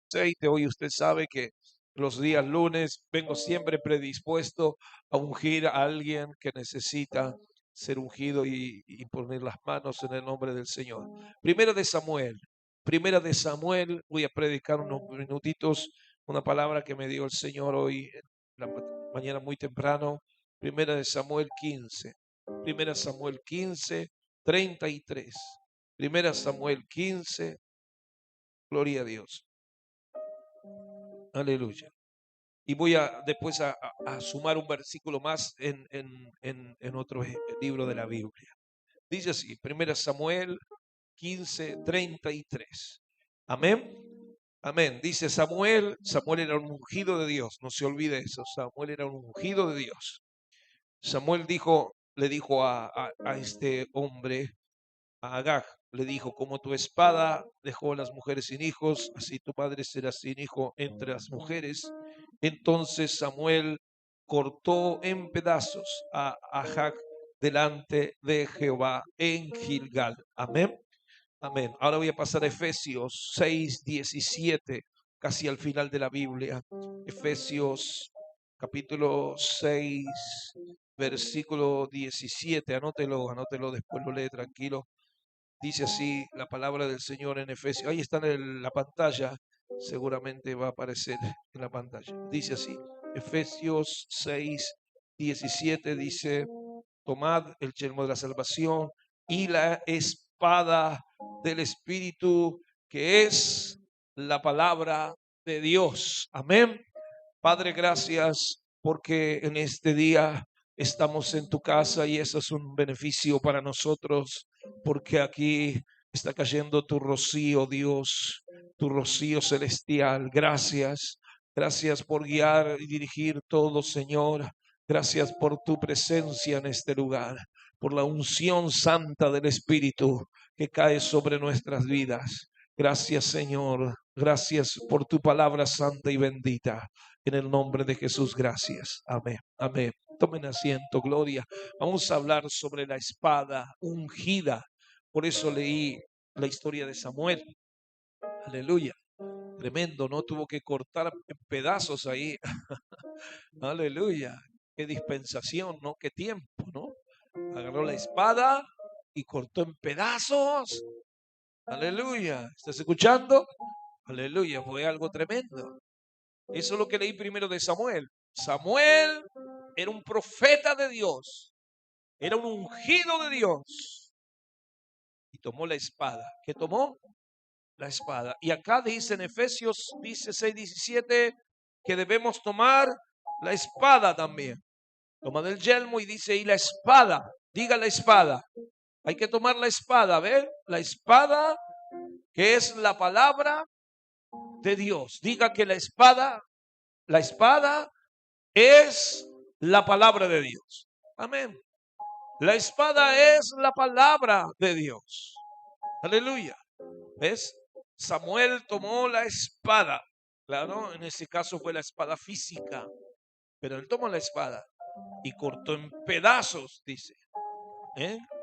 aceite. Hoy usted sabe que los días lunes vengo siempre predispuesto a ungir a alguien que necesita ser ungido y poner las manos en el nombre del Señor. Primera de Samuel, voy a predicar unos minutitos, una palabra que me dio el Señor hoy en la mañana muy temprano. Primera de Samuel 15. Primera Samuel 15, 33. Primera Samuel 15, gloria a Dios. Aleluya. Y voy a después a sumar un versículo más en otro libro de la Biblia. Dice así, Primera Samuel 15, 33. Amén. Amén. Dice Samuel era un ungido de Dios. No se olvide eso. Samuel era un ungido de Dios. Samuel le dijo a este hombre, a Agag, le dijo, como tu espada dejó a las mujeres sin hijos, así tu padre será sin hijo entre las mujeres. Entonces Samuel cortó en pedazos a Agag delante de Jehová en Gilgal. Amén. Amén. Ahora voy a pasar a Efesios 6, 17, casi al final de la Biblia. Efesios capítulo 6, versículo 17. Anótelo, después lo lee tranquilo. Dice así la palabra del Señor en Efesios. Ahí está en la pantalla, seguramente va a aparecer en la pantalla. Dice así, Efesios 6, 17 dice, tomad el yelmo de la salvación y la espada del Espíritu, que es la palabra de Dios. Amén. Padre, gracias porque en este día estamos en tu casa y eso es un beneficio para nosotros, porque aquí está cayendo tu rocío, Dios, tu rocío celestial. Gracias. Gracias por guiar y dirigir todo, Señor. Gracias por tu presencia en este lugar, por la unción santa del Espíritu que cae sobre nuestras vidas. Gracias, Señor. Gracias por tu palabra santa y bendita. En el nombre de Jesús, gracias. Amén. Amén. Tomen asiento, gloria. Vamos a hablar sobre la espada ungida. Por eso leí la historia de Samuel. Aleluya. Tremendo, ¿no? Tuvo que cortar en pedazos ahí. Aleluya. Qué dispensación, ¿no? Qué tiempo, ¿no? Agarró la espada y cortó en pedazos. Aleluya. ¿Estás escuchando? Aleluya. Fue algo tremendo. Eso es lo que leí primero de Samuel. Samuel era un profeta de Dios. Era un ungido de Dios. Y tomó la espada. ¿Qué tomó? La espada. Y acá dice en Efesios, dice 6:17, que debemos tomar la espada también. Toma del yelmo y dice, y la espada. Diga la espada. Hay que tomar la espada, ¿ver? La espada que es la palabra de Dios. Diga que la espada es la palabra de Dios. Amén. La espada es la palabra de Dios. Aleluya. ¿Ves? Samuel tomó la espada. Claro, en ese caso fue la espada física. Pero él tomó la espada y cortó en pedazos, dice.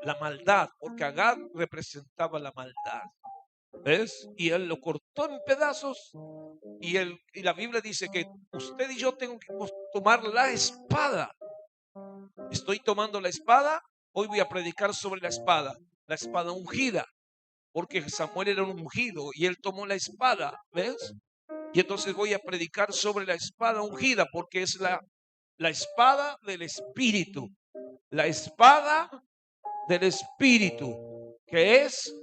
La maldad, porque Agag representaba la maldad. ¿Ves? Y él lo cortó en pedazos. Y la Biblia dice que usted y yo tengo que tomar la espada. Estoy tomando la espada. Hoy voy a predicar sobre la espada ungida, porque Samuel era un ungido y él tomó la espada, ¿ves? Y entonces voy a predicar sobre la espada ungida, porque es la espada del Espíritu, la espada del Espíritu, que es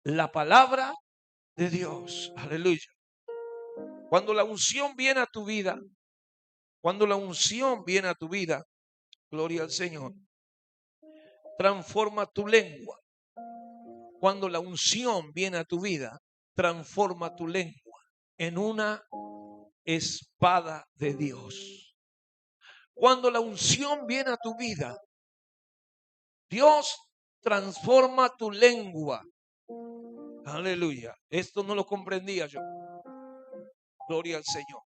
la palabra de Dios. Aleluya. Cuando la unción viene a tu vida, gloria al Señor, transforma tu lengua. Cuando la unción viene a tu vida, transforma tu lengua en una espada de Dios. Cuando la unción viene a tu vida, Dios transforma tu lengua. Aleluya. Esto no lo comprendía yo. Gloria al Señor.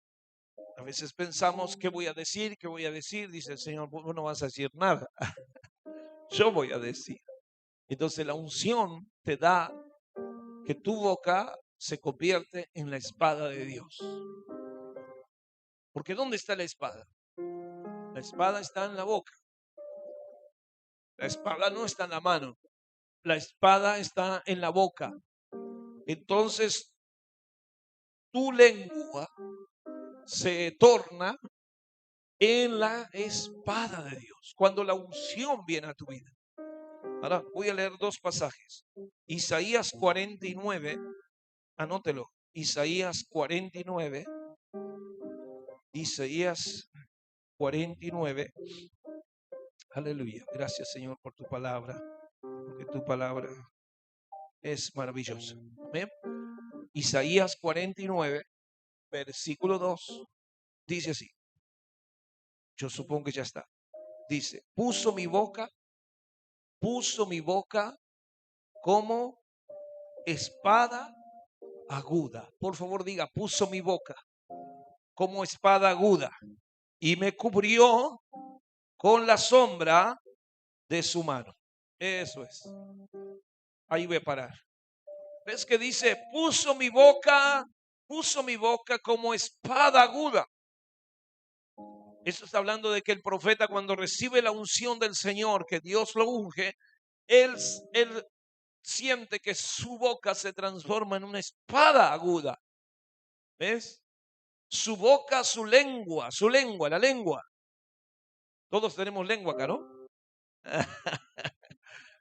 A veces pensamos, ¿qué voy a decir? ¿Qué voy a decir? Dice el Señor, vos no vas a decir nada. Yo voy a decir. Entonces la unción te da que tu boca se convierte en la espada de Dios. Porque ¿dónde está la espada? La espada está en la boca. La espada no está en la mano. La espada está en la boca. Entonces, tu lengua se torna en la espada de Dios. Cuando la unción viene a tu vida. Ahora voy a leer dos pasajes. Isaías 49, anótelo. Isaías 49. Isaías 49. Aleluya. Gracias, Señor, por tu palabra. Porque tu palabra es maravillosa. Amén. Isaías 49, versículo 2. Dice así. Yo supongo que ya está. Dice, puso mi boca como espada aguda. Por favor diga, puso mi boca como espada aguda y me cubrió con la sombra de su mano. Eso es. Ahí voy a parar. ¿Ves que dice, puso mi boca como espada aguda? Eso está hablando de que el profeta, cuando recibe la unción del Señor, que Dios lo unge, él siente que su boca se transforma en una espada aguda. ¿Ves? Su boca, su lengua, la lengua. Todos tenemos lengua acá, ¿no?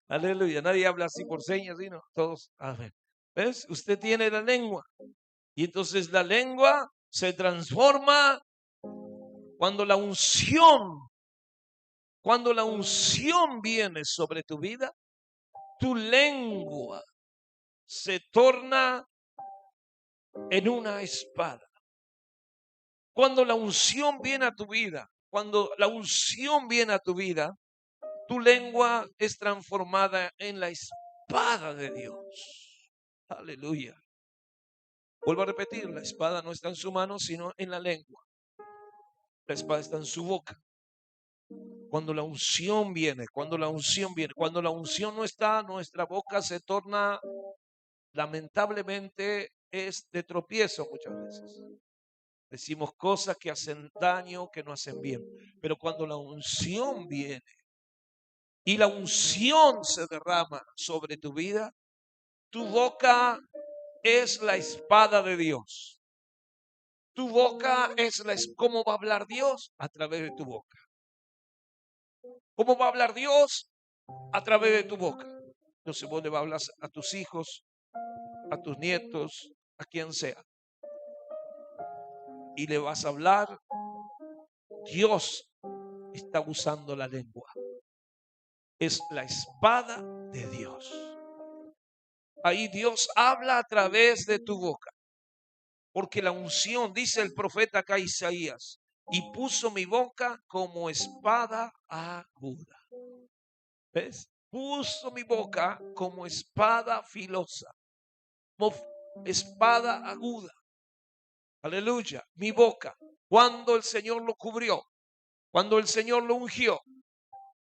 Aleluya. Nadie habla así por señas, ¿sí? ¿No? Todos. Amén. ¿Ves? Usted tiene la lengua. Y entonces la lengua se transforma cuando la unción viene sobre tu vida. Tu lengua se torna en una espada. Cuando la unción viene a tu vida, tu lengua es transformada en la espada de Dios. Aleluya. Vuelvo a repetir, la espada no está en su mano, sino en la lengua. La espada está en su boca. Cuando la unción viene, cuando la unción no está, nuestra boca se torna, lamentablemente, es de tropiezo muchas veces. Decimos cosas que hacen daño, que no hacen bien. Pero cuando la unción viene y la unción se derrama sobre tu vida, tu boca es la espada de Dios. Tu boca ¿cómo va a hablar Dios? A través de tu boca. ¿Cómo va a hablar Dios? A través de tu boca. Entonces vos le vas a hablar a tus hijos, a tus nietos, a quien sea. Y le vas a hablar. Dios está usando la lengua. Es la espada de Dios. Ahí Dios habla a través de tu boca. Porque la unción, dice el profeta acá Isaías, y puso mi boca como espada aguda. ¿Ves? Puso mi boca como espada filosa, como espada aguda. Aleluya. Mi boca, cuando el Señor lo cubrió, cuando el Señor lo ungió,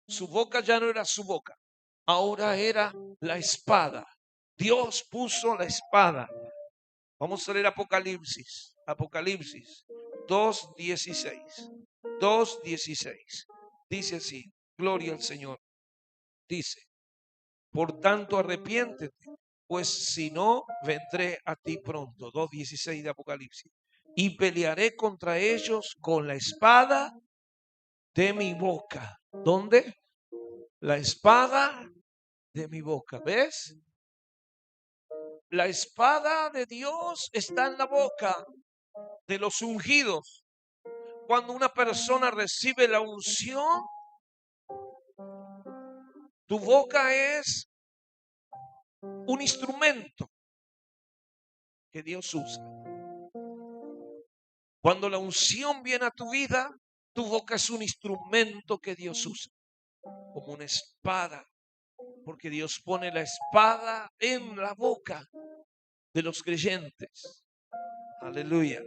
su boca ya no era su boca, ahora era la espada. Dios puso la espada. Vamos a leer Apocalipsis 2:16. 2:16. Dice así, gloria al Señor. Dice, por tanto arrepiéntete, pues si no, vendré a ti pronto. 2:16 de Apocalipsis. Y pelearé contra ellos con la espada de mi boca. ¿Dónde? La espada de mi boca. ¿Ves? La espada de Dios está en la boca de los ungidos. Cuando una persona recibe la unción, tu boca es un instrumento que Dios usa. Cuando la unción viene a tu vida, tu boca es un instrumento que Dios usa, como una espada, porque Dios pone la espada en la boca de los creyentes. Aleluya.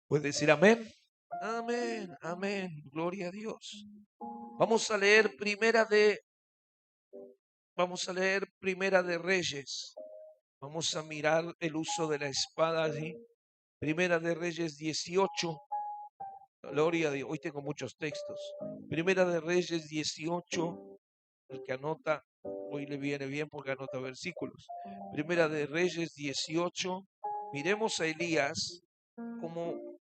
¿Puedes decir amén? Amén, amén, gloria a Dios. Vamos a leer Primera de Reyes, Vamos a mirar el uso de la espada allí. Primera de Reyes 18. Gloria a Dios. Hoy tengo muchos textos. Primera de Reyes 18. El que anota, hoy le viene bien porque anota versículos. Primera de Reyes 18. Miremos a Elías, cómo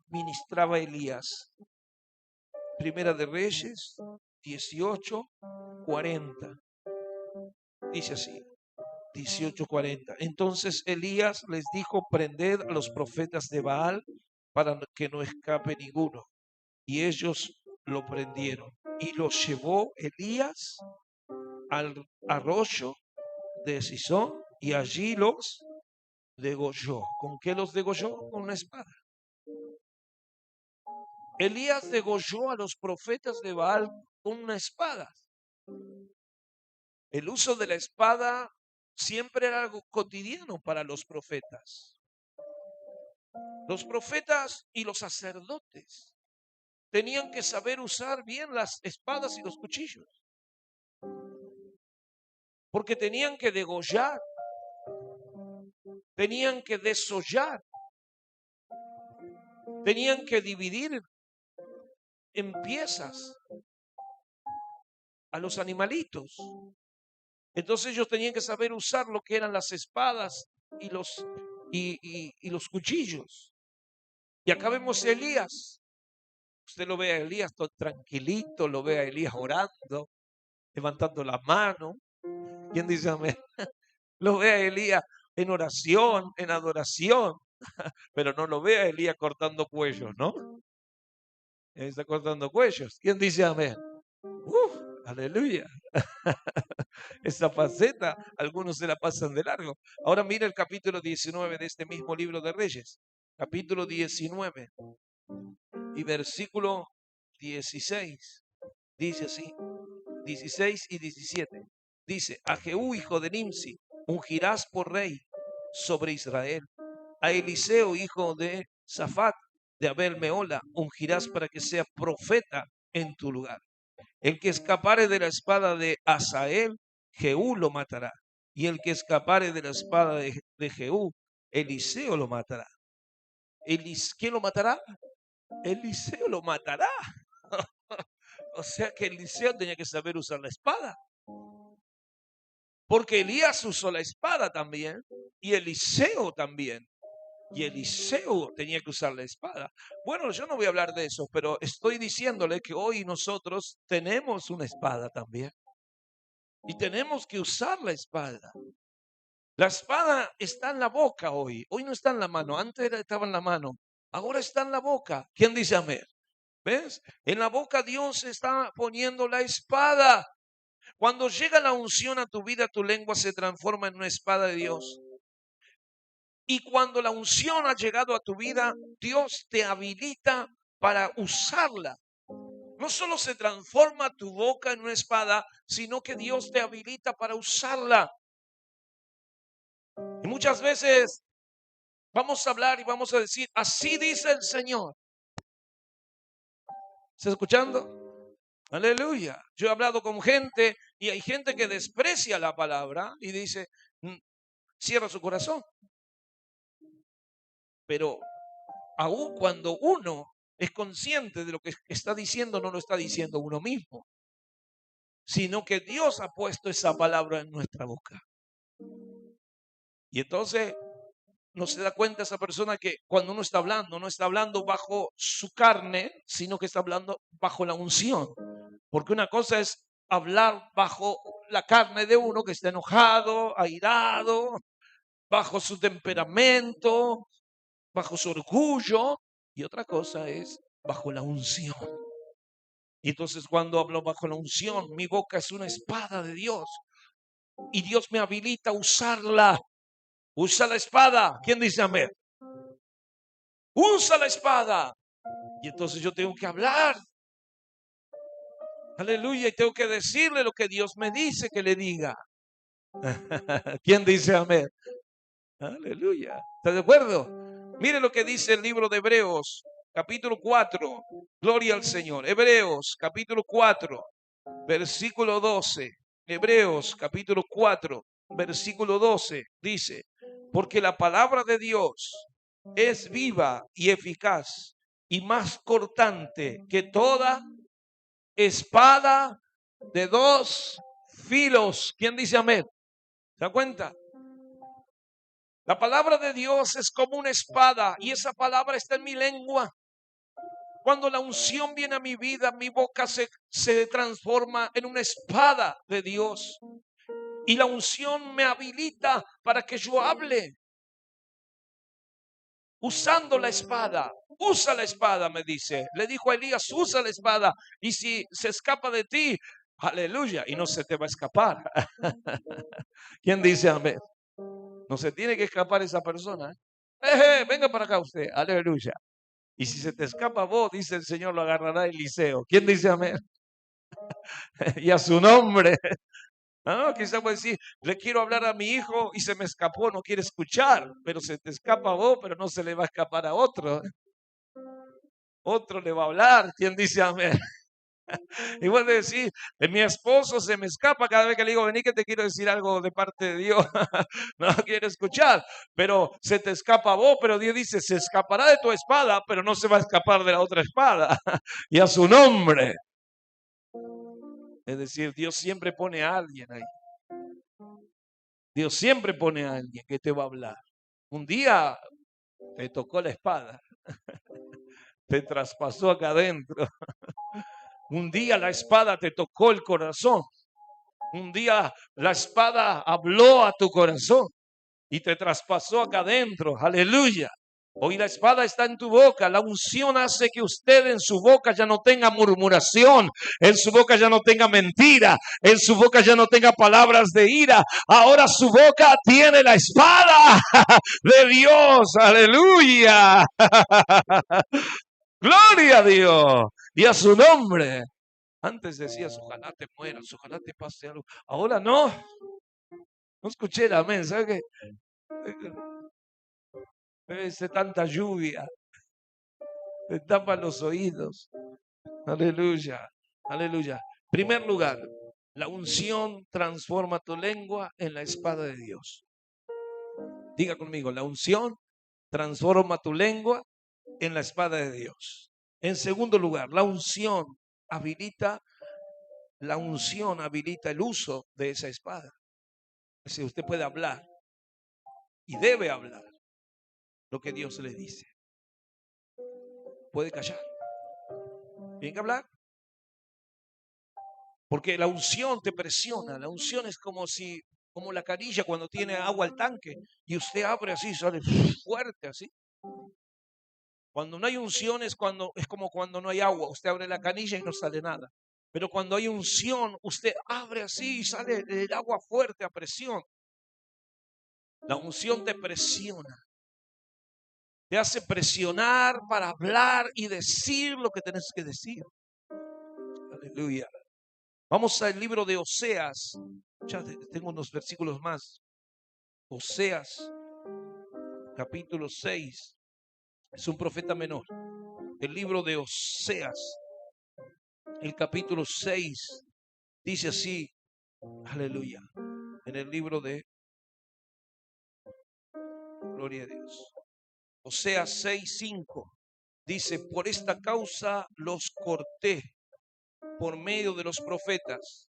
ministraba Elías. Primera de Reyes 18, 40. Dice así, 18:40. Entonces Elías les dijo: prended a los profetas de Baal para que no escape ninguno. Y ellos lo prendieron. Y los llevó Elías al arroyo de Sison y allí los degolló. ¿Con qué los degolló? Con una espada. Elías degolló a los profetas de Baal con una espada. El uso de la espada siempre era algo cotidiano para los profetas. Los profetas y los sacerdotes tenían que saber usar bien las espadas y los cuchillos, porque tenían que degollar, tenían que desollar, tenían que dividir en piezas a los animalitos. Entonces ellos tenían que saber usar lo que eran las espadas y los cuchillos. Y acá vemos a Elías. Usted lo ve a Elías todo tranquilito, lo ve a Elías orando, levantando la mano. ¿Quién dice amén? Lo ve a Elías en oración, en adoración, pero no lo ve a Elías cortando cuellos, ¿no? Él está cortando cuellos. ¿Quién dice amén? Aleluya. Esa faceta, algunos se la pasan de largo. Ahora mira el capítulo 19 de este mismo libro de Reyes. Capítulo 19 y versículo 16. Dice así, 16 y 17. Dice: a Jehú, hijo de Nimsi, ungirás por rey sobre Israel. A Eliseo, hijo de Safat, de Abel Meola, ungirás para que sea profeta en tu lugar. El que escapare de la espada de Asael, Jehú lo matará. Y el que escapare de la espada de Jehú, Eliseo lo matará. ¿Quién lo matará? Eliseo lo matará. O sea que Eliseo tenía que saber usar la espada. Porque Elías usó la espada también. Y Eliseo también. Y Eliseo tenía que usar la espada. Bueno, yo no voy a hablar de eso, pero estoy diciéndole que hoy nosotros tenemos una espada también. Y tenemos que usar la espada. La espada está en la boca hoy. Hoy no está en la mano. Antes estaba en la mano. Ahora está en la boca. ¿Quién dice amén? ¿Ves? En la boca Dios está poniendo la espada. Cuando llega la unción a tu vida, tu lengua se transforma en una espada de Dios. Y cuando la unción ha llegado a tu vida, Dios te habilita para usarla. No solo se transforma tu boca en una espada, sino que Dios te habilita para usarla. Y muchas veces vamos a hablar y vamos a decir: así dice el Señor. ¿Está escuchando? Aleluya. Yo he hablado con gente y hay gente que desprecia la palabra y dice, cierra su corazón. Pero aún cuando uno es consciente de lo que está diciendo, no lo está diciendo uno mismo, sino que Dios ha puesto esa palabra en nuestra boca. Y entonces no se da cuenta esa persona que cuando uno está hablando, no está hablando bajo su carne, sino que está hablando bajo la unción. Porque una cosa es hablar bajo la carne de uno que está enojado, airado, bajo su temperamento, bajo su orgullo, y otra cosa es bajo la unción. Y entonces cuando hablo bajo la unción, mi boca es una espada de Dios y Dios me habilita a usarla. Usa la espada. ¿Quién dice amén? Usa la espada. Y entonces yo tengo que hablar. Aleluya. Y tengo que decirle lo que Dios me dice que le diga. ¿Quién dice amén? Aleluya. ¿Está de acuerdo? Mire lo que dice el libro de Hebreos, capítulo 4. Gloria al Señor. Hebreos, capítulo 4, versículo 12. Hebreos, capítulo 4, versículo 12, dice, porque la palabra de Dios es viva y eficaz y más cortante que toda espada de dos filos. ¿Quién dice amén? ¿Se da cuenta? La palabra de Dios es como una espada y esa palabra está en mi lengua. Cuando la unción viene a mi vida, mi boca se transforma en una espada de Dios. Y la unción me habilita para que yo hable. Usando la espada. Usa la espada, me dice. Le dijo a Elías, usa la espada. Y si se escapa de ti, aleluya, y no se te va a escapar. ¿Quién dice amén? No se tiene que escapar esa persona. Venga para acá usted, aleluya. Y si se te escapa vos, dice el Señor, lo agarrará Eliseo. ¿Quién dice amén? Y a su nombre. Ah, quizá puede decir, le quiero hablar a mi hijo y se me escapó, no quiere escuchar, pero se te escapa a vos, pero no se le va a escapar a otro. Otro le va a hablar. ¿Quién dice amén? Y vos decís, mi esposo se me escapa cada vez que le digo, vení que te quiero decir algo de parte de Dios. No quiere escuchar, pero se te escapa a vos, pero Dios dice, se escapará de tu espada, pero no se va a escapar de la otra espada. Y a su nombre. Es decir, Dios siempre pone a alguien ahí. Dios siempre pone a alguien que te va a hablar. Un día te tocó la espada, te traspasó acá adentro. Un día la espada te tocó el corazón. Un día la espada habló a tu corazón y te traspasó acá adentro. Aleluya. Hoy la espada está en tu boca. La unción hace que usted en su boca ya no tenga murmuración, en su boca ya no tenga mentira, en su boca ya no tenga palabras de ira. Ahora su boca tiene la espada de Dios. Aleluya. Gloria a Dios y a su nombre. Antes decías, ojalá te mueras, ojalá te pase algo. Ahora no. No escuché el amén. ¿Sabe qué? Debe tanta lluvia. Te tapan los oídos. Aleluya. Aleluya. Primer lugar, la unción transforma tu lengua en la espada de Dios. Diga conmigo, la unción transforma tu lengua en la espada de Dios. En segundo lugar, la unción habilita el uso de esa espada. Si usted puede hablar y debe hablar lo que Dios le dice. Puede callar. Tiene que hablar. Porque la unción te presiona. La unción es como la canilla cuando tiene agua al tanque y usted abre así, sale fuerte así. Cuando no hay unción es como cuando no hay agua. Usted abre la canilla y no sale nada. Pero cuando hay unción, usted abre así y sale el agua fuerte a presión. La unción te presiona. Te hace presionar para hablar y decir lo que tenés que decir. Aleluya. Vamos al libro de Oseas. Ya tengo unos versículos más. Oseas, capítulo 6. Es un profeta menor. El libro de Oseas, el capítulo 6, dice así. Aleluya. En el libro de Gloria a Dios. Oseas 6:5 dice, por esta causa los corté por medio de los profetas,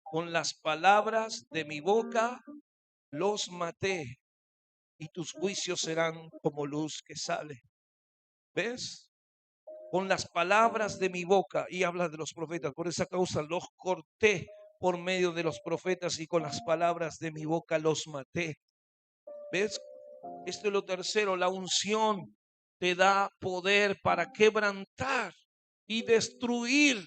con las palabras de mi boca los maté, y tus juicios serán como luz que sale. ¿Ves? Con las palabras de mi boca, y habla de los profetas, por esa causa los corté por medio de los profetas y con las palabras de mi boca los maté. ¿Ves? Esto es lo tercero, la unción te da poder para quebrantar y destruir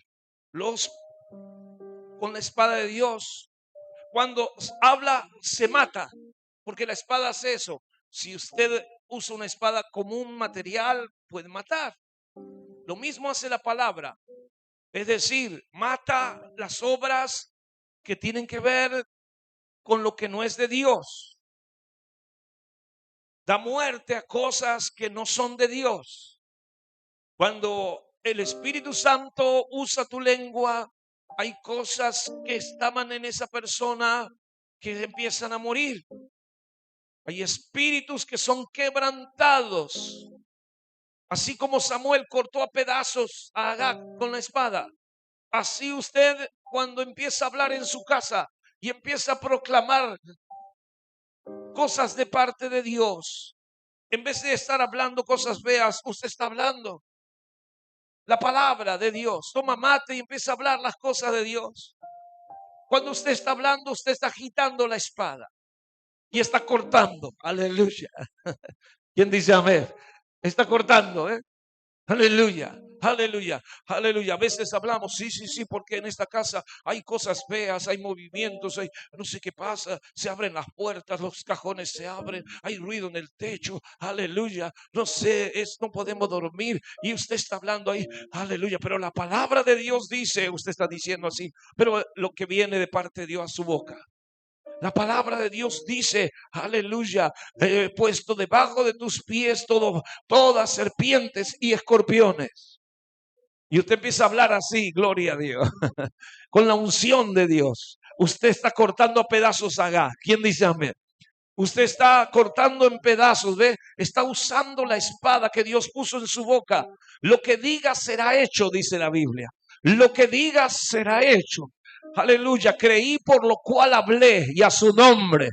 con la espada de Dios. Cuando habla, se mata, porque la espada hace eso. Si usted usa una espada como un material, puede matar. Lo mismo hace la palabra. Es decir, mata las obras que tienen que ver con lo que no es de Dios. Da muerte a cosas que no son de Dios. Cuando el Espíritu Santo usa tu lengua, hay cosas que estaban en esa persona que empiezan a morir. Hay espíritus que son quebrantados. Así como Samuel cortó a pedazos a Agag con la espada, así usted cuando empieza a hablar en su casa y empieza a proclamar cosas de parte de Dios, en vez de estar hablando cosas feas, usted está hablando la palabra de Dios. Toma mate y empieza a hablar las cosas de Dios. Cuando usted está hablando, usted está agitando la espada y está cortando. Aleluya. ¿Quién dice amén? Está cortando, ¿eh? Aleluya, aleluya, aleluya. A veces hablamos, sí, porque en esta casa hay cosas feas, hay movimientos, hay no sé qué pasa, se abren las puertas, los cajones se abren, hay ruido en el techo, aleluya, no sé, no podemos dormir y usted está hablando ahí, aleluya, pero la palabra de Dios dice, usted está diciendo así, pero lo que viene de parte de Dios a su boca. La palabra de Dios dice, aleluya, he puesto debajo de tus pies todas serpientes y escorpiones. Y usted empieza a hablar así, gloria a Dios, con la unción de Dios. Usted está cortando a pedazos a Agag. ¿Quién dice amén? Usted está cortando en pedazos, ¿ve? Está usando la espada que Dios puso en su boca. Lo que diga será hecho, dice la Biblia. Lo que diga será hecho. Aleluya, creí por lo cual hablé y a su nombre.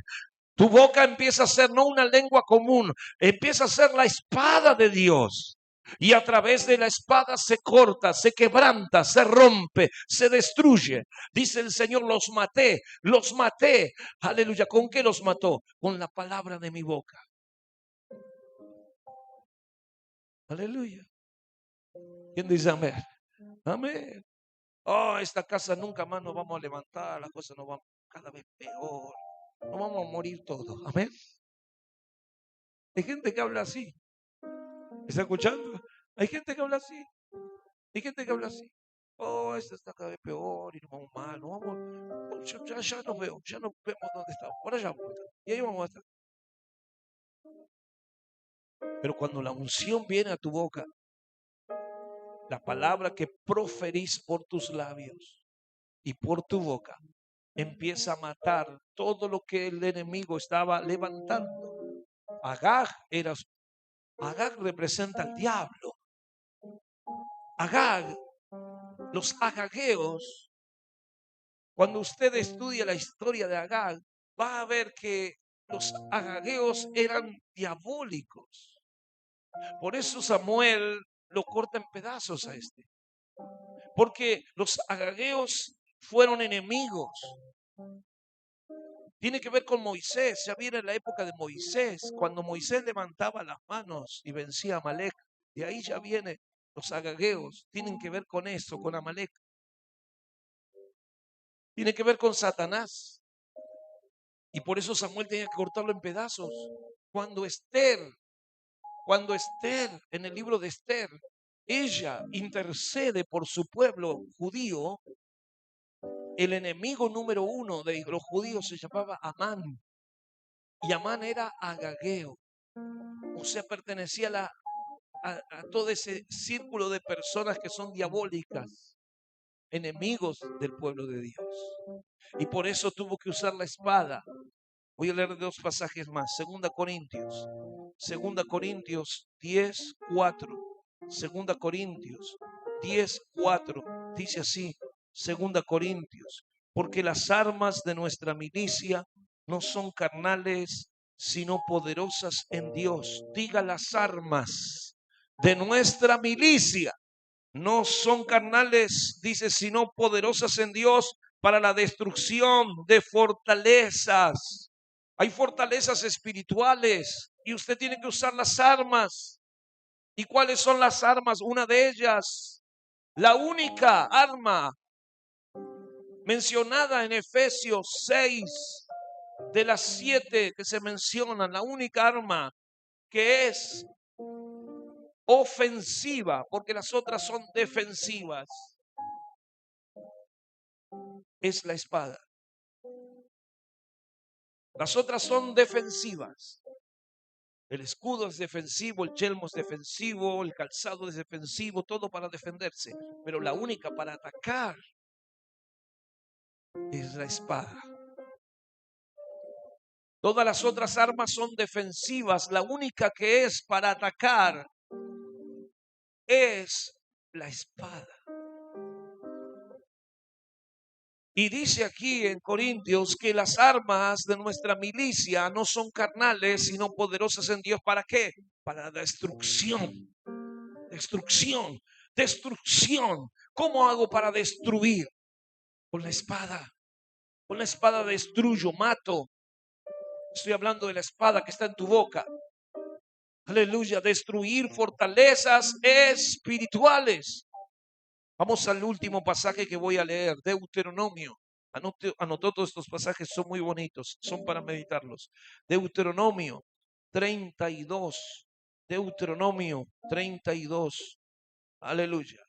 Tu boca empieza a ser no una lengua común, empieza a ser la espada de Dios. Y a través de la espada se corta, se quebranta, se rompe, se destruye. Dice el Señor, los maté, los maté. Aleluya, ¿con qué los mató? Con la palabra de mi boca. Aleluya. ¿Quién dice amén? Amén. Oh, esta casa nunca más nos vamos a levantar, las cosas nos van cada vez peor. Nos vamos a morir todos. Amén. Hay gente que habla así. ¿Está escuchando? Hay gente que habla así. Hay gente que habla así. Oh, esto está cada vez peor y nos vamos mal. Nos vamos, ya nos veo, ya nos vemos dónde estamos. Por allá vamos a estar. Y ahí vamos a estar. Pero cuando la unción viene a tu boca, la palabra que proferís por tus labios y por tu boca, empieza a matar todo lo que el enemigo estaba levantando. Agag representa al diablo. Agag, los agageos, cuando usted estudia la historia de Agag, va a ver que los agageos eran diabólicos. Por eso Samuel lo corta en pedazos a este. Porque los agageos fueron enemigos. Tiene que ver con Moisés. Ya viene la época de Moisés, cuando Moisés levantaba las manos y vencía a Amalek. De ahí ya viene los agageos. Tienen que ver con eso, con Amalek. Tiene que ver con Satanás. Y por eso Samuel tenía que cortarlo en pedazos. Cuando Esther, en el libro de Esther, ella intercede por su pueblo judío, el enemigo número uno de los judíos se llamaba Amán. Y Amán era agageo. O sea, pertenecía a todo ese círculo de personas que son diabólicas, enemigos del pueblo de Dios. Y por eso tuvo que usar la espada. Voy a leer dos pasajes más. Segunda Corintios 10:4. Segunda Corintios 10:4. Dice así, Segunda Corintios, porque las armas de nuestra milicia no son carnales, sino poderosas en Dios. Diga, las armas de nuestra milicia no son carnales, dice, sino poderosas en Dios para la destrucción de fortalezas. Hay fortalezas espirituales y usted tiene que usar las armas. ¿Y cuáles son las armas? Una de ellas, la única arma mencionada en Efesios 6, de las 7 que se mencionan, la única arma que es ofensiva, porque las otras son defensivas, es la espada. Las otras son defensivas. El escudo es defensivo, el yelmo es defensivo, el calzado es defensivo, todo para defenderse. Pero la única para atacar es la espada. Todas las otras armas son defensivas. La única que es para atacar es la espada. Y dice aquí en Corintios que las armas de nuestra milicia no son carnales, sino poderosas en Dios. ¿Para qué? Para la destrucción. Destrucción. Destrucción. ¿Cómo hago para destruir? Con la espada. Con la espada destruyo, mato. Estoy hablando de la espada que está en tu boca. Aleluya. Destruir fortalezas espirituales. Vamos al último pasaje que voy a leer, Deuteronomio. Anotó todos estos pasajes, son muy bonitos, son para meditarlos. Deuteronomio 32. Deuteronomio 32. Aleluya.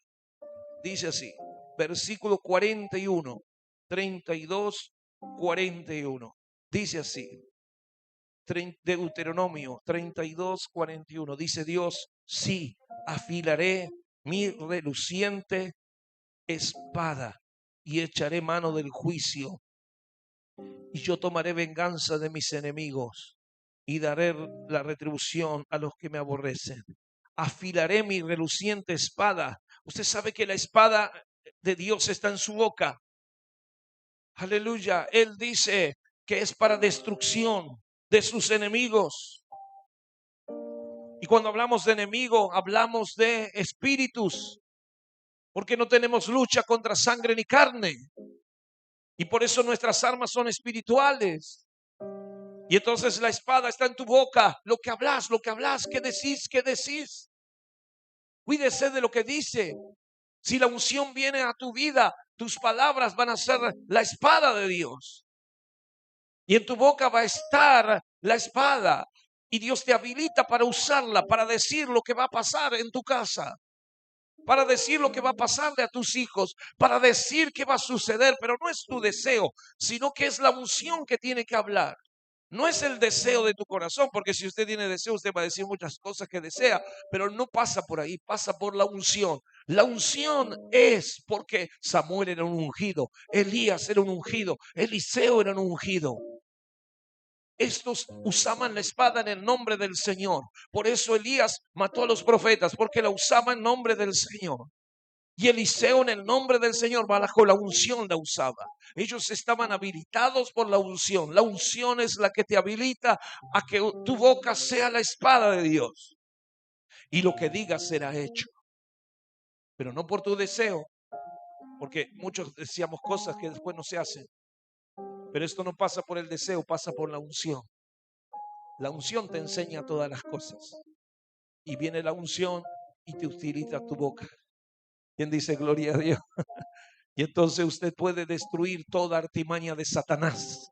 Dice así, versículo 41. 32, 41. Dice así. Deuteronomio 32, 41. Dice Dios, sí, afilaré mi reluciente espada y echaré mano del juicio, y yo tomaré venganza de mis enemigos y daré la retribución a los que me aborrecen. Afilaré mi reluciente espada. Usted sabe que la espada de Dios está en su boca. Aleluya. Él dice que es para destrucción de sus enemigos. Y cuando hablamos de enemigo, hablamos de espíritus. Porque no tenemos lucha contra sangre ni carne. Y por eso nuestras armas son espirituales. Y entonces la espada está en tu boca. Lo que hablas, ¿qué decís? ¿Qué decís? Cuídese de lo que dice. Si la unción viene a tu vida, tus palabras van a ser la espada de Dios. Y en tu boca va a estar la espada. Y Dios te habilita para usarla, para decir lo que va a pasar en tu casa. Para decir lo que va a pasarle a tus hijos, para decir qué va a suceder, pero no es tu deseo, sino que es la unción que tiene que hablar. No es el deseo de tu corazón, porque si usted tiene deseo, usted va a decir muchas cosas que desea, pero no pasa por ahí, pasa por la unción. La unción es porque Samuel era un ungido, Elías era un ungido, Eliseo era un ungido. Estos usaban la espada en el nombre del Señor. Por eso Elías mató a los profetas, porque la usaba en nombre del Señor. Y Eliseo en el nombre del Señor, bajo la unción la usaba. Ellos estaban habilitados por la unción. La unción es la que te habilita a que tu boca sea la espada de Dios. Y lo que digas será hecho. Pero no por tu deseo, porque muchos deseamos cosas que después no se hacen. Pero esto no pasa por el deseo, pasa por la unción. La unción te enseña todas las cosas. Y viene la unción y te utiliza tu boca. ¿Quién dice gloria a Dios? Y entonces usted puede destruir toda artimaña de Satanás.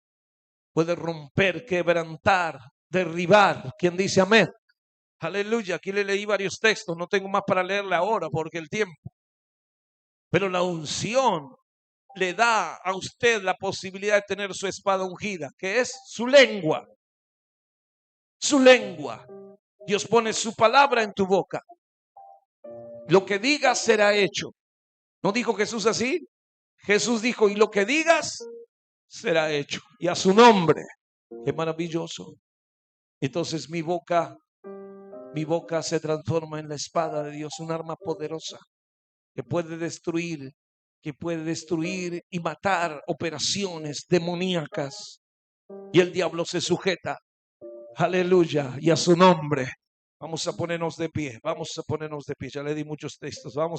Puede romper, quebrantar, derribar. ¿Quién dice amén? Aleluya. Aquí le leí varios textos. No tengo más para leerle ahora porque el tiempo. Pero la unción le da a usted la posibilidad de tener su espada ungida, que es su lengua. Su lengua. Dios pone su palabra en tu boca. Lo que digas será hecho. ¿No dijo Jesús así? Jesús dijo, y lo que digas será hecho. Y a su nombre. Qué maravilloso. Entonces mi boca se transforma en la espada de Dios, un arma poderosa que puede destruir y matar operaciones demoníacas. Y el diablo se sujeta. Aleluya. Y a su nombre. Vamos a ponernos de pie. Ya le di muchos textos. Vamos.